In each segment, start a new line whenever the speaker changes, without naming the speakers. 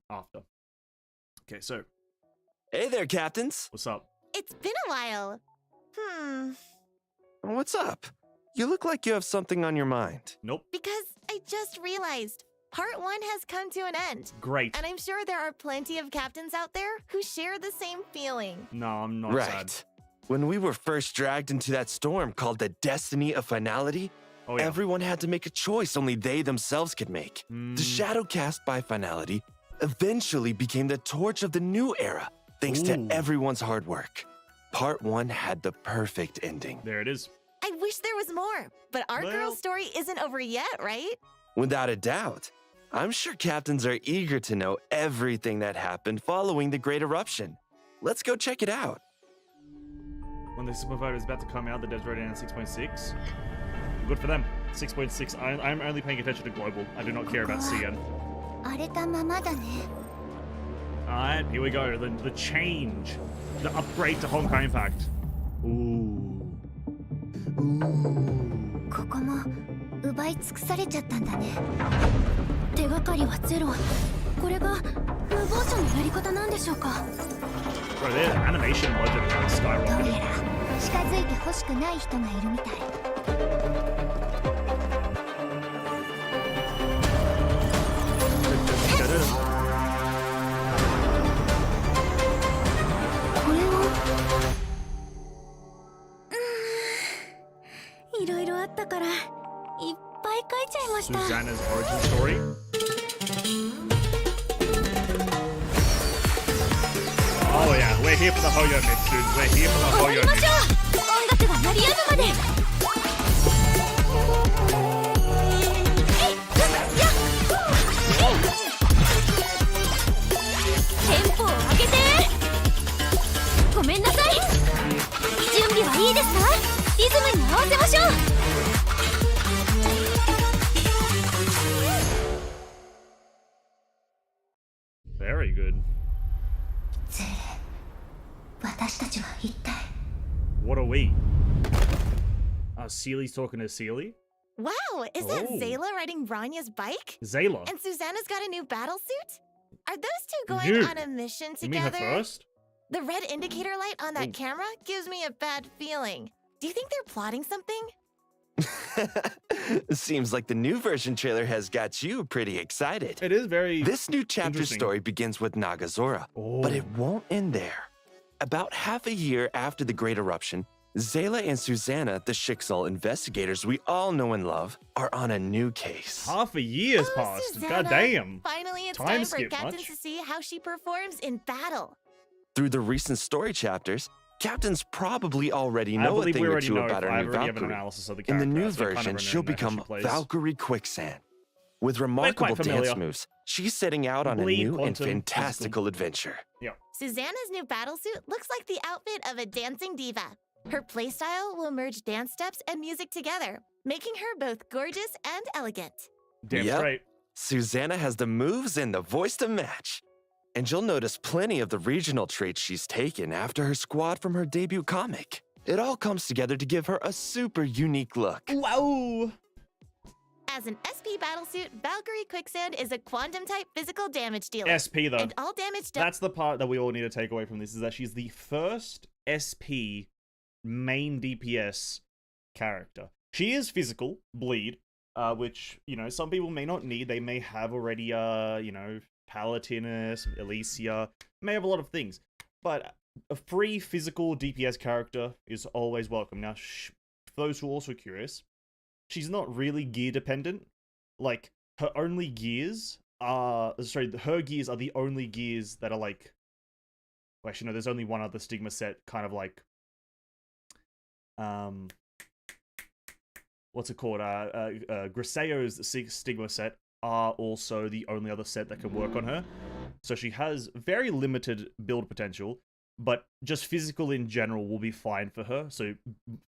after. Okay, so
Hey there, captains.
what's up?
It's been a while.
What's up? You look like you have something on your mind.
Nope.
Because I just realized part 1 has come to an end.
Great.
And I'm sure there are plenty of captains out there who share the same feeling.
No, I'm not
Right.
sad.
When we were first dragged into that storm called the Destiny of Finality,
Oh, yeah.
everyone had to make a choice only they themselves could make. The shadow cast by Finality eventually became the torch of the new era, thanks to
Ooh.
everyone's hard work. Part 1 had the perfect ending.
There it is.
I wish there was more, but our
Well-
girl's story isn't over yet, right?
Without a doubt. I'm sure captains are eager to know everything that happened following the Great Eruption. Let's go check it out.
When the 6.5 is about to come out, the devs wrote it down 6.6. Good for them. 6.6. I'm only paying attention to global. I do not care about CN.
荒れたままだね。
Alright, here we go. The change. The upgrade to Honkai Impact. Ooh.
ここも奪い尽くされちゃったんだね。手がかりはゼロ。これが無謀者のやり方なんでしょうか。
Bro, their animation budget is like
どう
skyrocketing.
やら近づいて欲しくない人がいるみたい。これはいろいろあったからいっぱい書いちゃいました。
Susanna's origin story. Oh yeah, we're here for the Hoyo myth, dude. We're here for the
終わ
Hoyo
りまし
myth.
ょう。音楽が鳴り止むまで。テンポを上げて。ごめんなさい。準備はいいですか？リズムに合わせましょう。
Very good.
私たちは一体。
What are we? Seely's talking to Seely?
Wow, is that
Oh.
Zayla riding Ranya's bike?
Zayla.
And Susanna's got a new battle suit? Are those two going
Dude,
on a mission
You mean her
together?
first?
The red indicator light on that
Ooh.
camera gives me a bad feeling. Do you think they're plotting something?
Seems like the new version trailer has got you pretty excited.
It is very...
This new chapter
Interesting.
story begins with Nagazora, but it won't end there. About half a year after the Great Eruption, Zayla and Susanna, the Schicksal investigators we all know and love, are on a new case.
Half a year's
Oh,
passed.
Susanna.
God damn.
Finally, it's
Time
time for
skip
captains
much.
to see how she performs in battle.
Through the recent story chapters, captains probably already
I
know a
believe
thing
we
or
already
two
know.
about
I
our new
already have an
Valkyrie.
analysis of the
In
character.
the new
so I kind of
version, she'll
know how she
become
plays.
Valkyrie Quicksand. With remarkable
familiar.
dance moves, she's setting out on a
Bleed,
new and
quantum,
fantastical adventure.
Susanna's new battle suit looks like the outfit of a dancing diva. Her playstyle will merge dance steps and music together, making her both gorgeous and elegant.
Damn
Yep.
straight.
Susanna has the moves and the voice to match. And you'll notice plenty of the regional traits she's taken after her squad from her debut comic. It all comes together to give her a super unique look.
Wow.
As an SP battlesuit, Valkyrie Quicksand is a quantum-type physical damage dealer.
SP though.
And all damage done.
That's the part that we all need to take away from this, is that she's the first SP main DPS character. She is physical, bleed, which, you know, some people may not need. They may have already, you know, Palatinus, Elysia, may have a lot of things. But a free physical DPS character is always welcome. Now, for those who are also curious, she's not really gear dependent. Like, her only gears are... Sorry, her gears are the only gears that are like... Well, actually, no, there's only one other Stigma set, kind of like... What's it called? Griseo's Stigma set are also the only other set that can work on her. So she has very limited build potential, but just physical in general will be fine for her. So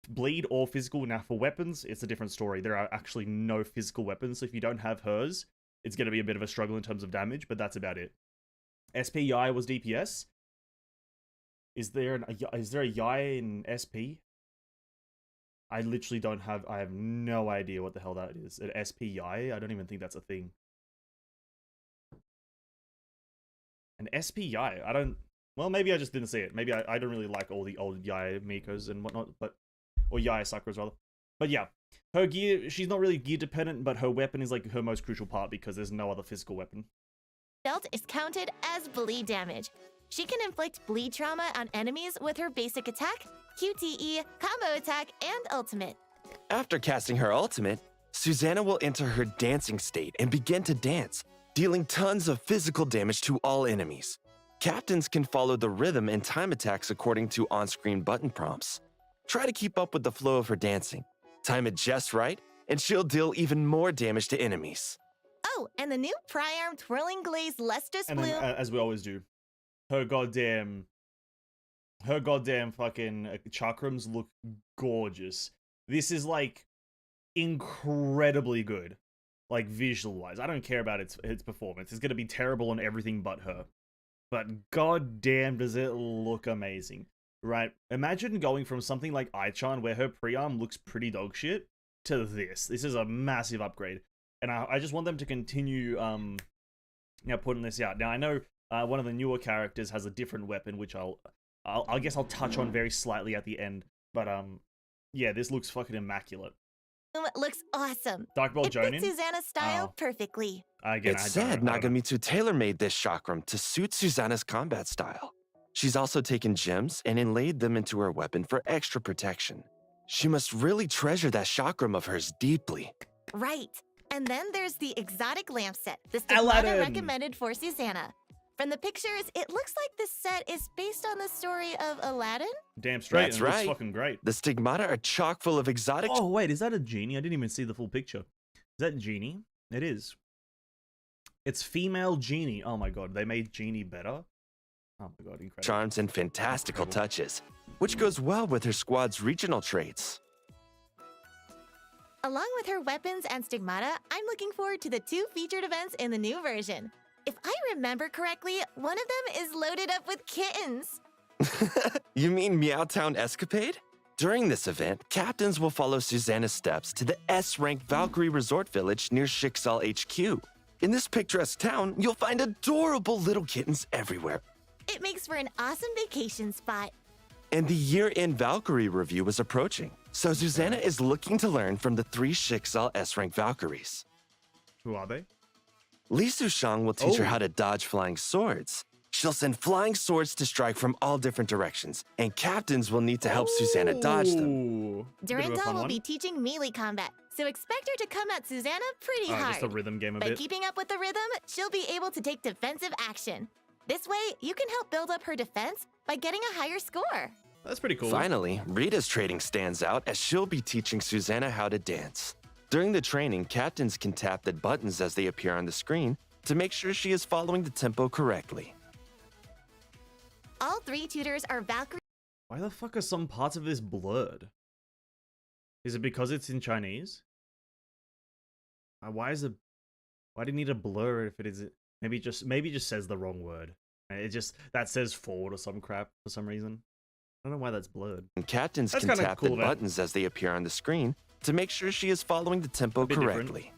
bleed or physical. Now for weapons, it's a different story. There are actually no physical weapons. So if you don't have hers, it's going to be a bit of a struggle in terms of damage, but that's about it. SP Yai was DPS. Is there a Yai in SP? I literally don't have... I have no idea what the hell that is. An SP Yai? I don't even think that's a thing. An SP Yai. I don't... Well, maybe I just didn't see it. Maybe I don't really like all the old Yai Mikos and whatnot, but... Or Yai Sakuras, rather. But yeah. Her gear... She's not really gear dependent, but her weapon is like her most crucial part because there's no other physical weapon.
Belt is counted as bleed damage. She can inflict bleed trauma on enemies with her basic attack, QTE, combo attack, and ultimate.
After casting her ultimate, Susanna will enter her dancing state and begin to dance, dealing tons of physical damage to all enemies. Captains can follow the rhythm and time attacks according to on-screen button prompts. Try to keep up with the flow of her dancing. Time it just right, and she'll deal even more damage to enemies.
Oh, and the new Priarm Twirling Glaze Lustrous
And
Blue.
then, as we always do, her goddamn fucking chakrams look gorgeous. This is like incredibly good, like visual wise. I don't care about its performance. It's gonna be terrible on everything but her. But goddamn, does it look amazing, right? Imagine going from something like Aichan, where her pre-arm looks pretty dog shit, to this. This is a massive upgrade, and I just want them to continue putting this out. Now I know one of the newer characters has a different weapon, which I guess I'll touch on very slightly at the end. But yeah, this looks fucking immaculate.
Looks awesome.
Dark Belt
It
Jonin.
fits Susanna's style perfectly.
Again,
It's said Nagamitsu tailor-made this chakram to suit Susanna's combat style. She's also taken gems and inlaid them into her weapon for extra protection. She must really treasure that chakram of hers deeply.
Right. And then there's the exotic lamp set, the stigmata
Aladdin.
recommended for Susanna. From the pictures, it looks like this set is based on the story of Aladdin.
Damn straight.
That's
and it looks
right.
fucking great.
The stigmata are chock full of exotic.
Oh wait, is that a genie? I didn't even see the full picture. Is that genie? It is. It's female genie. Oh my god, they made genie better. Oh my god, incredible.
Charms and fantastical
Incredible.
touches, which goes well with her squad's regional traits.
Along with her weapons and stigmata, I'm looking forward to the 2 featured events in the new version. If I remember correctly, one of them is loaded up with kittens.
You mean Meowtown Escapade? During this event, captains will follow Susanna's steps to the S-rank Valkyrie Resort Village near Schicksal HQ. In this picturesque town, you'll find adorable little kittens everywhere.
It makes for an awesome vacation spot.
And the year-end Valkyrie review is approaching, so Susanna is looking to learn from the 3 Schicksal S-rank Valkyries.
Who are they?
Li Sushang will teach her
Oh.
how to dodge flying swords. She'll send flying swords to strike from all different directions, and captains will need to help Susanna dodge them.
Ooh, bit of a
Durandal
fun
will
one.
be teaching melee combat, so expect her to come at Susanna pretty
Alright,
hard.
just a rhythm game a
By
bit.
keeping up with the rhythm, she'll be able to take defensive action. This way, you can help build up her defense by getting a higher score.
That's pretty cool.
Finally, Rita's training stands out as she'll be teaching Susanna how to dance. During the training, captains can tap the buttons as they appear on the screen to make sure she is following the tempo correctly.
All 3 tutors are Valkyrie.
Why the fuck are some parts of this blurred? Is it because it's in Chinese? Why do you need a blur if it is? Maybe it just says the wrong word. It just that says forward or some crap for some reason. I don't know why that's blurred.
And captains
That's
can
kinda
tap
cool,
the
man.
buttons as they appear on the screen to make sure she is following the tempo
bit different.
correctly.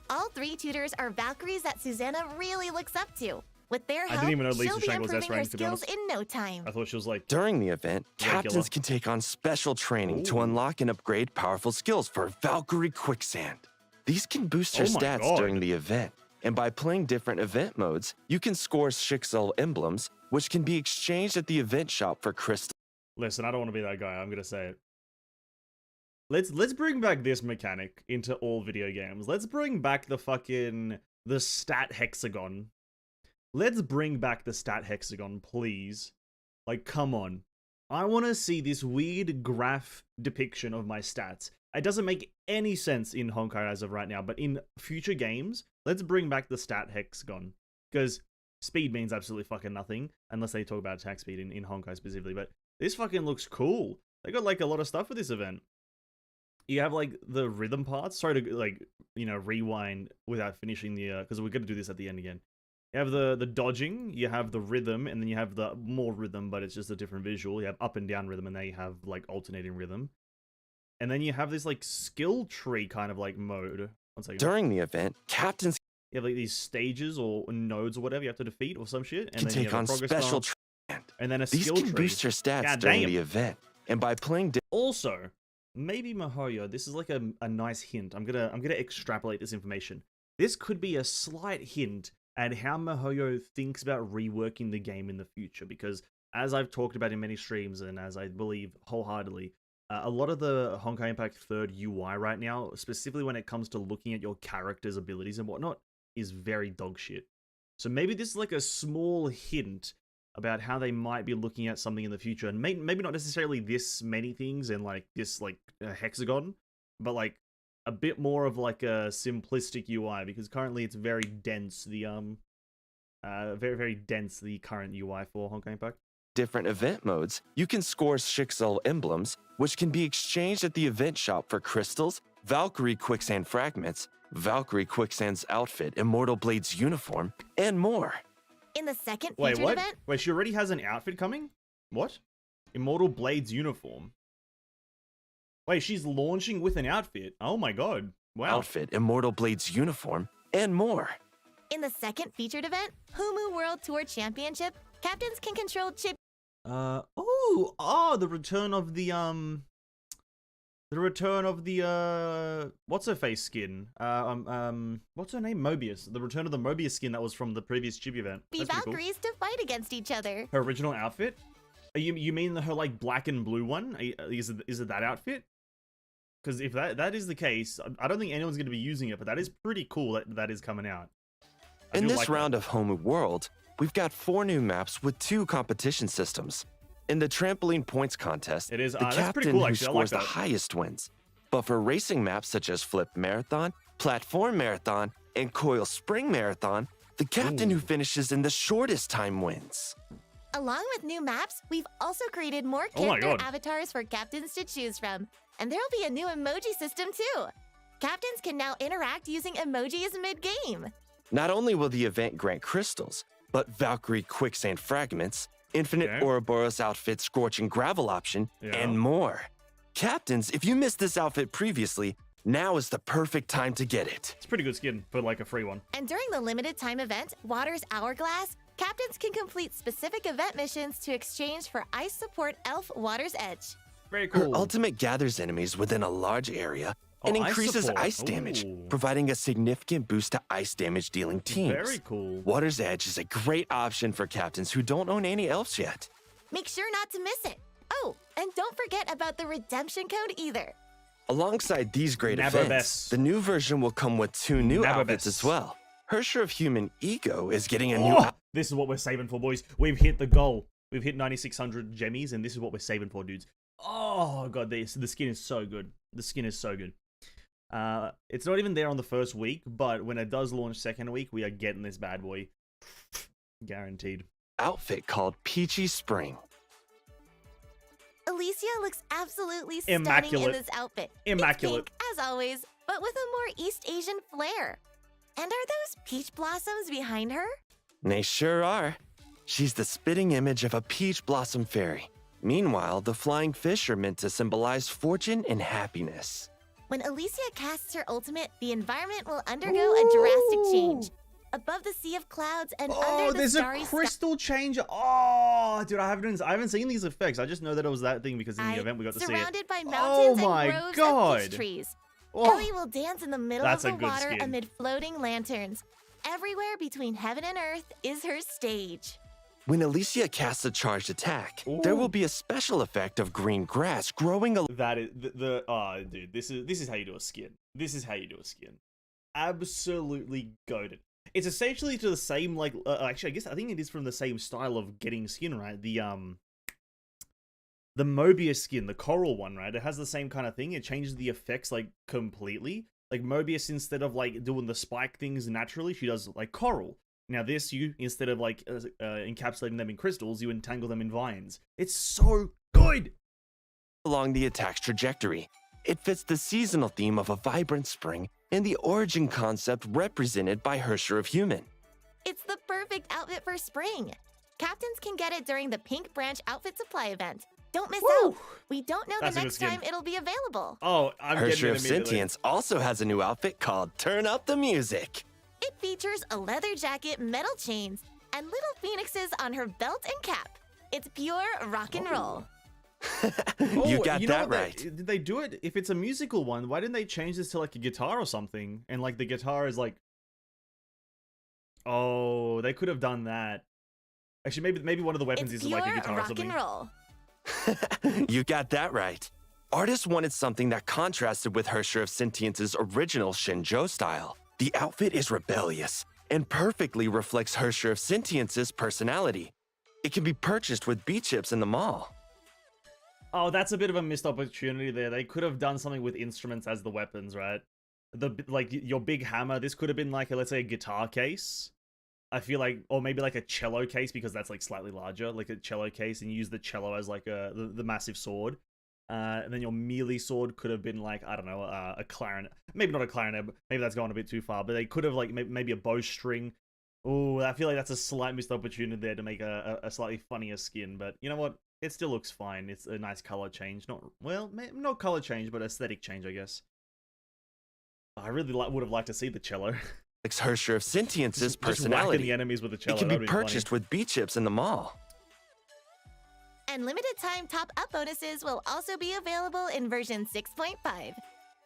All 3 tutors are Valkyries that Susanna really looks up to. With their
I
help,
didn't even know Lisa
she'll be
Shank was
improving her
S-rank, to be
skills
honest.
in no time.
I thought she was like
During the event,
Regular.
captains can take on special training to
Ooh.
unlock and upgrade powerful skills for Valkyrie Quicksand. These can boost her
Oh my
stats
God.
during the event, and by playing different event modes, you can score Schicksal emblems, which can be exchanged at the event shop for crystal.
Listen, I don't want to be that guy. I'm gonna say it. Let's bring back this mechanic into all video games. Let's bring back the stat hexagon. Let's bring back the stat hexagon, please. Like, come on. I want to see this weird graph depiction of my stats. It doesn't make any sense in Honkai as of right now, but in future games, let's bring back the stat hexagon. Because speed means absolutely fucking nothing, unless they talk about attack speed in Honkai specifically, but this fucking looks cool. They got like a lot of stuff for this event. You have like the rhythm parts. Sorry to like, rewind without finishing the, because we're going to do this at the end again. You have the dodging, you have the rhythm, and then you have the more rhythm, but it's just a different visual. You have up and down rhythm, and then you have like alternating rhythm. And then you have this like skill tree kind of like mode. One second.
During the event, captains
You have like these stages or nodes or whatever you have to defeat or some shit. And
can
then
take
you have
on
a progress
special
bar, and then a
These
skill
can
tree.
boost your stats
God
during
damn.
the event, and by playing
Also, maybe Mihoyo, this is like a nice hint. I'm gonna extrapolate this information. This could be a slight hint at how Mihoyo thinks about reworking the game in the future, because as I've talked about in many streams, and as I believe wholeheartedly, a lot of the Honkai Impact 3rd UI right now, specifically when it comes to looking at your character's abilities and whatnot, is very dog shit. So maybe this is like a small hint about how they might be looking at something in the future, and maybe not necessarily this many things and like this like hexagon, but like a bit more of like a simplistic UI, because currently it's very dense. The very dense, the current UI for Honkai Impact.
different event modes, you can score Shixel emblems, which can be exchanged at the event shop for crystals, Valkyrie Quicksand fragments, Valkyrie Quicksand's outfit, Immortal Blade's uniform, and more.
In the second
Wait,
featured
what?
event,
Wait, she already has an outfit coming? What? Immortal Blade's uniform. Wait, she's launching with an outfit. Oh my god. Wow.
Outfit, Immortal Blade's uniform, and more.
in the second featured event, Humu World Tour Championship, captains can control chip.
The return of the what's her face skin? What's her name? Mobius. The return of the Mobius skin that was from the previous Chibi event.
Be
That's pretty cool.
Valkyries to fight against each other.
Her original outfit? You mean her like black and blue one? Is it that outfit? Because if that is the case, I don't think anyone's going to be using it, but that is pretty cool that is coming out. I
In
do
this
like
round of Homu World, we've got 4 new maps with 2 competition systems. In the trampoline points contest,
It is,
the
that's pretty
captain
cool,
who
actually. I like
scores the
that.
highest wins. But for racing maps such as Flip Marathon, Platform Marathon, and Coil Spring Marathon, the captain who finishes in the shortest time wins.
Along with new maps, we've also created more
Oh my
character
God.
avatars for captains to choose from. And there'll be a new emoji system too. Captains can now interact using emojis mid-game.
Not only will the event grant crystals, but Valkyrie Quicksand fragments, Infinite
Okay.
Ouroboros outfit Scorching Gravel option,
Yeah.
and more. Captains, if you missed this outfit previously, now is the perfect time to get it.
It's a pretty good skin for like a free one.
And during the limited time event, Water's Hourglass, captains can complete specific event missions to exchange for ice support elf Water's Edge.
Very
Her
cool.
ultimate gathers enemies within a large area and
Oh, ice
increases
support.
ice damage,
Ooh.
providing a significant boost to ice damage dealing teams.
Very cool.
Water's Edge is a great option for captains who don't own any elves yet.
Make sure not to miss it. Oh, and don't forget about the redemption code either.
Alongside these great
Never
events,
best.
the new version will come with 2 new
Never
outfits
best.
as well. Hersher of Human Ego is getting a new
This is what we're saving for, boys. We've hit the goal. We've hit 9,600 gemmies, and this is what we're saving for, dudes. Oh god, the skin is so good. The skin is so good. It's not even there on the first week, but when it does launch second week, we are getting this bad boy. Guaranteed.
outfit called Peachy Spring.
Alicia looks absolutely stunning
Immaculate.
in this outfit.
Immaculate.
It's pink, as always, but with a more East Asian flair. And are those peach blossoms behind her?
They sure are. She's the spitting image of a peach blossom fairy. Meanwhile, the flying fish are meant to symbolize fortune and happiness.
When Alicia casts her ultimate, the environment will undergo a drastic change. Above the sea of clouds and under the
there's a
starry sky.
crystal change. Oh, dude, I haven't seen these effects. I just know that it was that thing because in the event we got to see it.
Surrounded by mountains
my
and groves of
God.
peach trees.
Oh.
Ellie will dance in the middle
That's
of
a
the
good
water
skin.
amid floating lanterns. Everywhere between heaven and earth is her stage.
When Alicia casts a charged attack, there will be a special effect of green grass growing
That is dude, this is how you do a skin. This is how you do a skin. Absolutely goated. It's essentially to the same like actually I think it is from the same style of getting skin, right? The Mobius skin, the coral one, right? It has the same kind of thing. It changes the effects like completely. Like Mobius, instead of like doing the spike things naturally, she does like coral. Now this, you instead of like encapsulating them in crystals, you entangle them in vines. It's so good.
along the attack's trajectory. It fits the seasonal theme of a vibrant spring and the origin concept represented by Hersher of Human.
It's the perfect outfit for spring. Captains can get it during the Pink Branch Outfit Supply event. Don't miss
Woo!
out. We don't know
That's
the
a good
next
skin.
time it'll be available.
Oh, I'm getting
Hersher
it
of
immediately.
Sentience also has a new outfit called Turn Up the Music.
It features a leather jacket, metal chains, and little phoenixes on her belt and cap. It's pure rock and roll.
You got
know
that
what
right.
did they do it? If it's a musical one, why didn't they change this to like a guitar or something? And like the guitar is like, oh, they could have done that. Actually, maybe one of the weapons
It's
is
pure
like a guitar or
rock
something.
and roll.
You got that right. Artists wanted something that contrasted with Hersher of Sentience's original Shinjo style. The outfit is rebellious and perfectly reflects Hersher of Sentience's personality. It can be purchased with B-chips in the mall.
Oh, that's a bit of a missed opportunity there. They could have done something with instruments as the weapons, right? Like your big hammer. This could have been like let's say a guitar case. I feel like, or maybe like a cello case because that's like slightly larger, like a cello case, and you use the cello as like the massive sword. And then your melee sword could have been like, I don't know, a clarinet. Maybe not a clarinet, but maybe that's going a bit too far. But they could have like maybe a bowstring. Oh, I feel like that's a slight missed opportunity there to make a slightly funnier skin. But you know what? It still looks fine. It's a nice color change. Not color change, but aesthetic change, I guess. I really would have liked to see the cello.
Hersher of Sentience's
Just whacking
personality.
the enemies with the cello.
It can
That'd
be
funny.
purchased with B-chips in the mall.
And limited time top-up bonuses will also be available in version 6.5.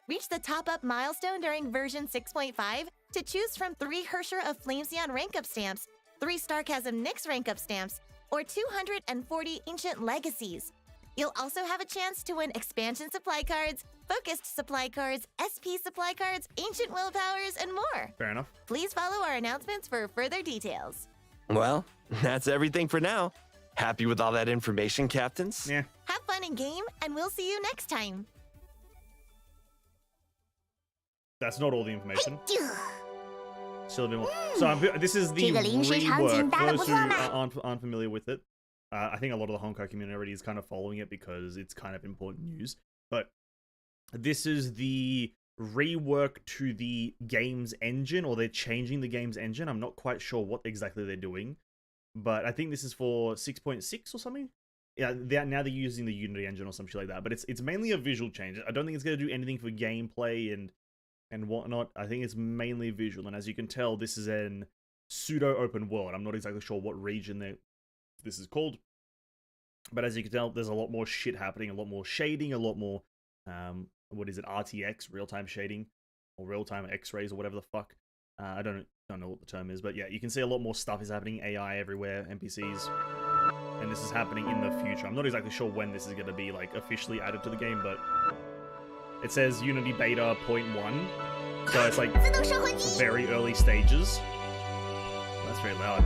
Reach the top-up milestone during version 6.5 to choose from 3 Hersher of Flamesion rank-up stamps, 3 Starchasm Nyx rank-up stamps, or 240 Ancient Legacies. You'll also have a chance to win expansion supply cards, focused supply cards, SP supply cards, ancient willpowers, and more.
Fair enough.
Please follow our announcements for further details.
Well, that's everything for now. Happy with all that information, captains?
Yeah.
Have fun in game, and we'll see you next time.
That's not all the information. Still a bit more. So this is the rework. For those who aren't familiar with it, I think a lot of the Honkai community already is kind of following it because it's kind of important news. But this is the rework to the game's engine, or they're changing the game's engine. I'm not quite sure what exactly they're doing, but I think this is for 6.6 or something. Yeah, now they're using the Unity engine or some shit like that. But it's mainly a visual change. I don't think it's going to do anything for gameplay and whatnot. I think it's mainly visual, and as you can tell, this is an pseudo open world. I'm not exactly sure what region this is called, but as you can tell, there's a lot more shit happening, a lot more shading, a lot more what is it, RTX, real-time shading, or real-time X-rays, or whatever the fuck. I don't know what the term is, but yeah, you can see a lot more stuff is happening, AI everywhere, NPCs, and this is happening in the future. I'm not exactly sure when this is going to be like officially added to the game, but it says Unity Beta 0.1, so it's like very early stages. That's very loud.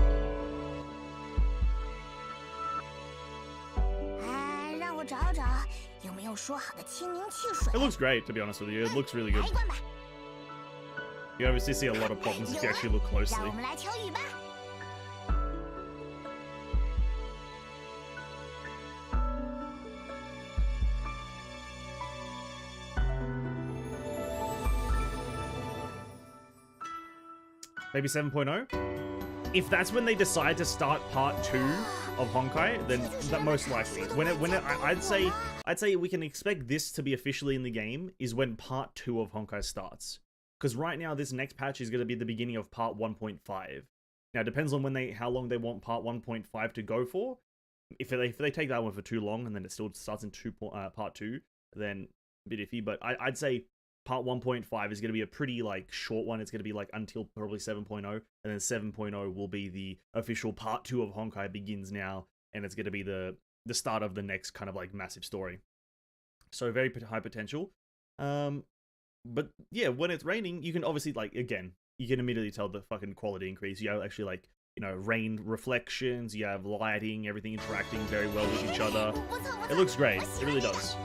It looks great, to be honest with you. It looks really good. You obviously see a lot of problems if you actually look closely. Maybe 7.0? If that's when they decide to start part 2 of Honkai, then that most likely. I'd say we can expect this to be officially in the game is when part 2 of Honkai starts. Because right now this next patch is going to be the beginning of part 1.5. Now it depends on how long they want part 1.5 to go for. If they take that one for too long and then it still starts in part 2, then a bit iffy. But I'd say part 1.5 is going to be a pretty like short one. It's going to be like until probably 7.0, and then 7.0 will be the official part 2 of Honkai begins now, and it's going to be the start of the next kind of like massive story. So very high potential. But yeah, when it's raining, you can obviously like, again, you can immediately tell the fucking quality increase. You have actually like, you know, rain reflections, you have lighting, everything interacting very well with each other. It looks great. It really does.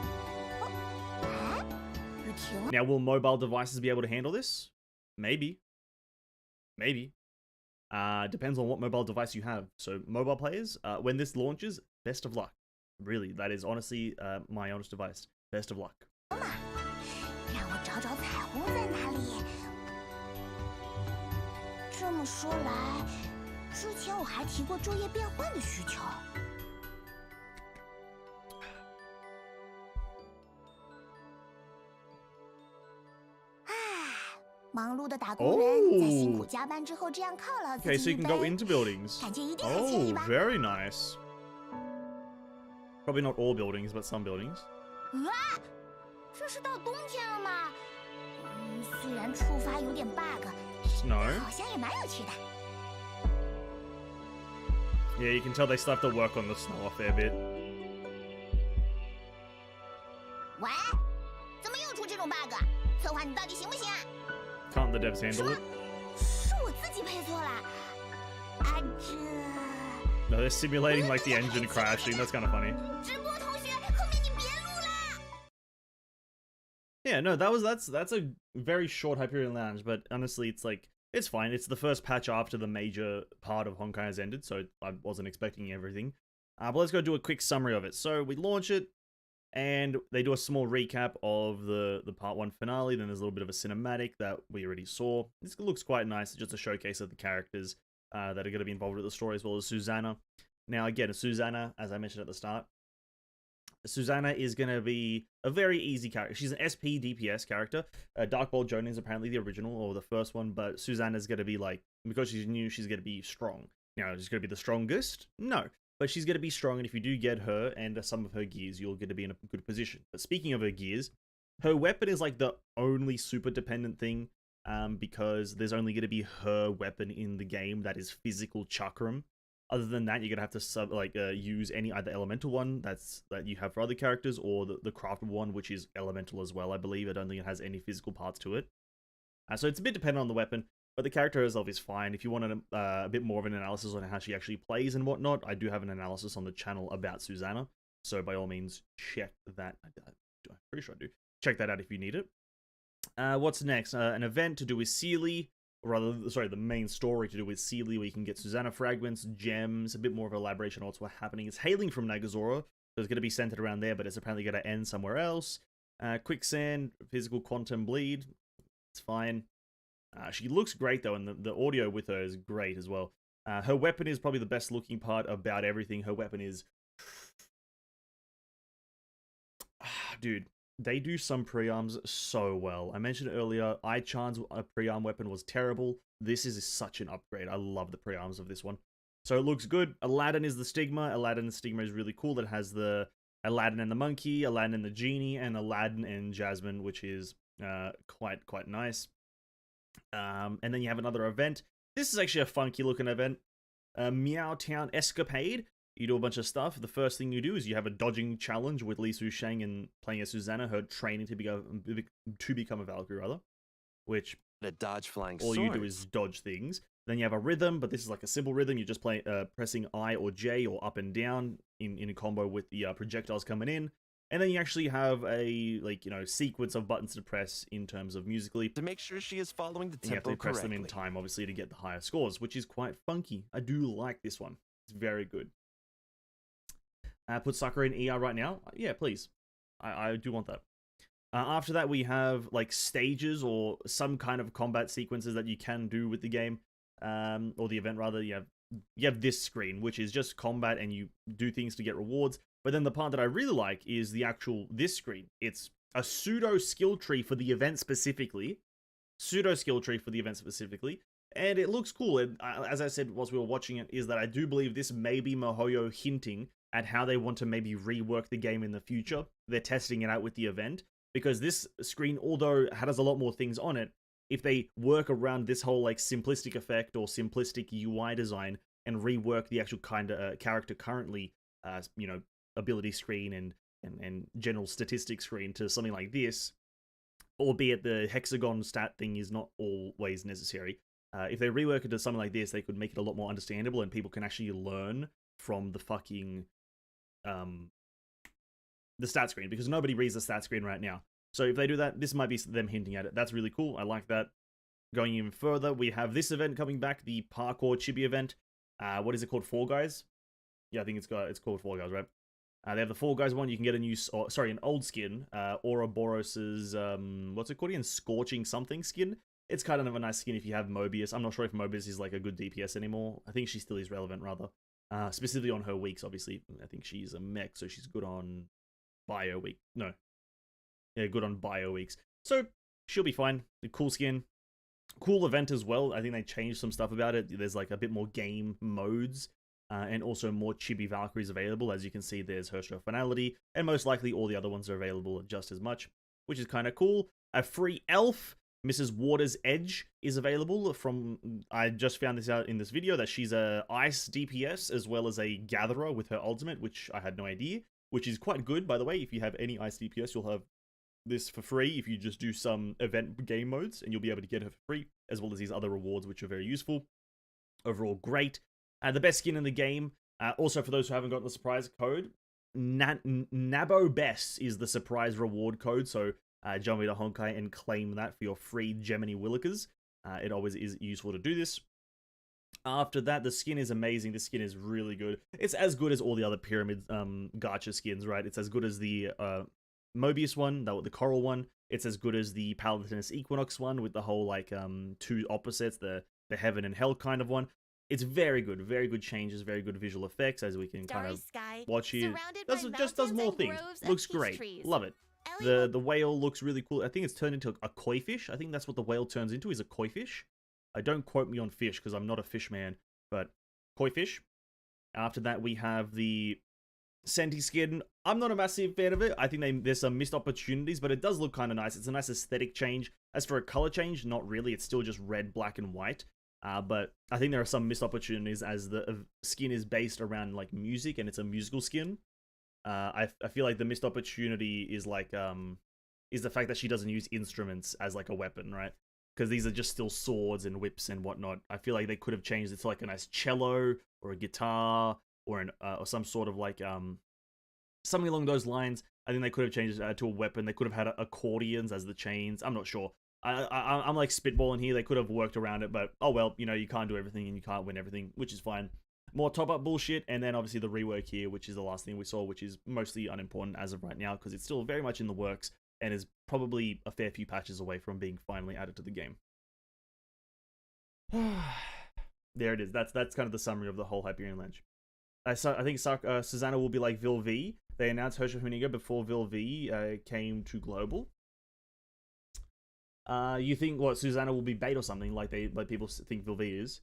Now, will mobile devices be able to handle this? Maybe. Maybe. Depends on what mobile device you have. So, mobile players, when this launches, best of luck. Really, that is honestly my honest advice. Best of luck.
忙碌的打工人在辛苦
Oh.
加班之后这样犒劳自
Okay,
己
so
一
you can
杯，
go into buildings.
感觉一定很惬意
Oh,
吧？
very nice. Probably not all buildings, but some buildings.
这是到冬天了吗？虽然触发有点 bug，
Snow.
好像也蛮有趣的。
Yeah, you can tell they still have to work on the snow a fair bit.
喂，怎么又出这种 bug？ 策划你到底行不行啊？
Can't the devs handle it?
是我自己配错了。啊，这
No, they're simulating like the engine crashing. That's kind of funny.
直播同学，后面你别录啦。
Yeah, no, that's a very short Hyperion Lounge, but honestly, it's like it's fine. It's the first patch after the major part of Honkai has ended, so I wasn't expecting everything. But let's go do a quick summary of it. So we launch it, and they do a small recap of the part 1 finale. Then there's a little bit of a cinematic that we already saw. This looks quite nice. It's just a showcase of the characters that are going to be involved with the story, as well as Susanna. Now, again, Susanna, as I mentioned at the start, Susanna is going to be a very easy character. She's an SP DPS character. Dark Bolt Jonin is apparently the original, or the first one, but Susanna's going to be like, because she's new, she's going to be strong. Now, she's going to be the strongest? No. But she's going to be strong, and if you do get her and some of her gears, you're going to be in a good position. But speaking of her gears, her weapon is like the only super dependent thing, because there's only going to be her weapon in the game that is physical chakram. Other than that, you're going to have to use any either elemental one that you have for other characters, or the crafted one, which is elemental as well, I believe. I don't think it has any physical parts to it. So it's a bit dependent on the weapon, but the character herself is fine. If you wanted a bit more of an analysis on how she actually plays and whatnot, I do have an analysis on the channel about Susanna. So by all means, check that. I'm pretty sure I do. Check that out if you need it. What's next? An event to do with Sealy. Or rather, sorry, the main story to do with Sealy, where you can get Susanna fragments, gems, a bit more of elaboration on what's happening. It's hailing from Nagazora, so it's going to be centered around there, but it's apparently going to end somewhere else. Quicksand, physical quantum bleed, it's fine. She looks great though, and the audio with her is great as well. Her weapon is probably the best looking part about everything. Her weapon is... Dude, they do some pre-arms so well. I mentioned earlier, Ai-chan's pre-arm weapon was terrible. This is such an upgrade. I love the pre-arms of this one. So it looks good. Aladdin is the stigma. Aladdin's stigma is really cool. That has the Aladdin and the monkey, Aladdin and the genie, and Aladdin and Jasmine, which is quite nice. And then you have another event. This is actually a funky looking event. Meow Town Escapade. You do a bunch of stuff. The first thing you do is you have a dodging challenge with Li Susheng and playing as Susanna, her training to become a Valkyrie, rather. Which
To dodge flying
all
swords.
you do is dodge things. Then you have a rhythm, but this is like a simple rhythm. You just play pressing I or J or up and down in a combo with the projectiles coming in. And then you actually have a sequence of buttons to press in terms of musically.
To make sure she is following the
And you have
tempo
to press
correctly.
them in time, obviously, to get the higher scores, which is quite funky. I do like this one. It's very good. Put Sakura in ER right now? Yeah, please. I do want that. After that, we have like stages or some kind of combat sequences that you can do with the game, or the event rather. You have this screen, which is just combat, and you do things to get rewards. But then the part that I really like is this screen. It's a pseudo skill tree for the event specifically. And it looks cool. And as I said whilst we were watching it, is that I do believe this may be MiHoYo hinting at how they want to maybe rework the game in the future. They're testing it out with the event. Because this screen, although it has a lot more things on it, if they work around this whole like simplistic effect or simplistic UI design and rework the actual kind of character currently, ability screen and general statistics screen to something like this, albeit the hexagon stat thing is not always necessary. If they rework it to something like this, they could make it a lot more understandable and people can actually learn from the fucking the stat screen, because nobody reads the stat screen right now. So if they do that, this might be them hinting at it. That's really cool. I like that. Going even further, we have this event coming back, the Parkour Chibi event. What is it called? Fall Guys? Yeah, I think it's called Fall Guys, right? They have the Fall Guys one. You can get an old skin, Ouroboros's, what's it called again? Scorching something skin. It's kind of a nice skin if you have Mobius. I'm not sure if Mobius is like a good DPS anymore. I think she still is relevant, rather. Specifically on her weeks, obviously. I think she's a mech, so she's good on Bio Week. No. Yeah, good on Bio Weeks. So, she'll be fine. The cool skin. Cool event as well. I think they changed some stuff about it. There's like a bit more game modes. And also more chibi Valkyries available. As you can see, there's Herrscher Finality, and most likely all the other ones are available just as much, which is kind of cool. A free elf, Mrs. Water's Edge, is available from... I just found this out in this video, that she's a ice DPS as well as a gatherer with her ultimate, which I had no idea, which is quite good, by the way. If you have any ice DPS, you'll have this for free if you just do some event game modes, and you'll be able to get her for free, as well as these other rewards, which are very useful. Overall, great. The best skin in the game. Also, for those who haven't got the surprise code, Nabo Best is the surprise reward code. So jump into Honkai and claim that for your free Gemini Willikers. It always is useful to do this. After that, the skin is amazing. The skin is really good. It's as good as all the other Pyramid gacha skins, right? It's as good as the Mobius one, the coral one. It's as good as the Paladinus Equinox one with the whole like two opposites, the heaven and hell kind of one. It's very good changes, very good visual effects, as we can kind of watch here. Just does more things. Looks great.
Trees.
Love it. The whale looks really cool. I think it's turned into a koi fish. I think that's what the whale turns into, is a koi fish. Don't quote me on fish, because I'm not a fish man, but koi fish. After that, we have the Senti skin. I'm not a massive fan of it. I think there's some missed opportunities, but it does look kind of nice. It's a nice aesthetic change. As for a color change, not really. It's still just red, black, and white. But I think there are some missed opportunities, as the skin is based around like music, and it's a musical skin. I feel like the missed opportunity is like is the fact that she doesn't use instruments as like a weapon, right? Because these are just still swords and whips and whatnot. I feel like they could have changed it to like a nice cello or a guitar or or some sort of like something along those lines. I think they could have changed it to a weapon. They could have had accordions as the chains. I'm not sure. I'm like spitballing here. They could have worked around it, but oh well, you know, you can't do everything and you can't win everything, which is fine. More top-up bullshit, and then obviously the rework here, which is the last thing we saw, which is mostly unimportant as of right now, because it's still very much in the works, and is probably a fair few patches away from being finally added to the game. There it is. That's kind of the summary of the whole Hyperion launch. I think Susanna will be like Vil V. They announced Herrscher Huniga before Vil V came to global. You think what, Susanna will be bait or something, like people think Vil V is?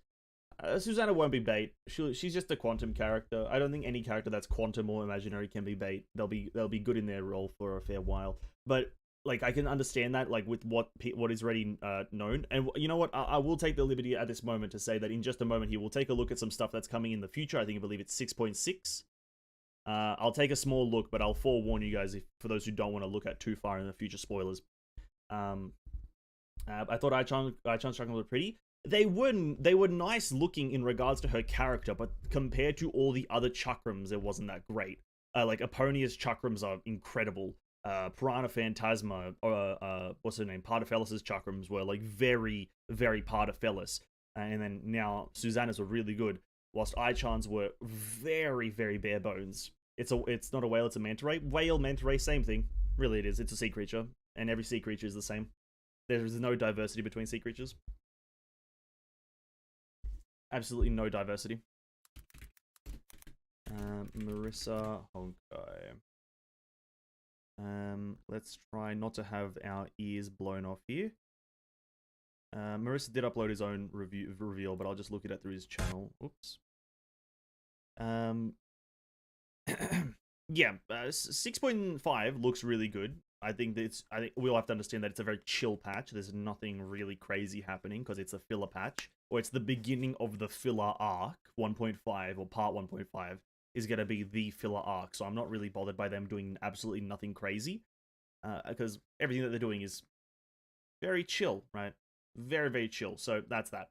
Susanna won't be bait. She's just a quantum character. I don't think any character that's quantum or imaginary can be bait. They'll be good in their role for a fair while. But like, I can understand that, like, with what is already known. And you know what? I will take the liberty at this moment to say that in just a moment here, we'll take a look at some stuff that's coming in the future. I believe it's 6.6. I'll take a small look, but I'll forewarn you guys for those who don't want to look at too far in the future spoilers. I thought Ai-Chan's chakram looked pretty. They were nice looking in regards to her character, but compared to all the other chakrams, it wasn't that great. Like Eponia's chakrams are incredible. Piranha Phantasma, what's her name? Pardafelis' chakrams were like very, very Pardafelis. And then now Susanna's were really good, whilst Ai-Chan's were very, very bare bones. It's not a whale, it's a manta ray. Whale, manta ray, same thing. Really it is. It's a sea creature, and every sea creature is the same. There's no diversity between sea creatures. Absolutely no diversity. Marissa Honkai. Let's try not to have our ears blown off here. Marissa did upload his own reveal, but I'll just look at it through his channel. Oops. Yeah, 6.5 looks really good. I think we'll have to understand that it's a very chill patch. There's nothing really crazy happening because it's a filler patch, or it's the beginning of the filler arc. 1.5 or part 1.5 is going to be the filler arc, so I'm not really bothered by them doing absolutely nothing crazy, because everything that they're doing is very chill, right? Very, very chill. So that's that.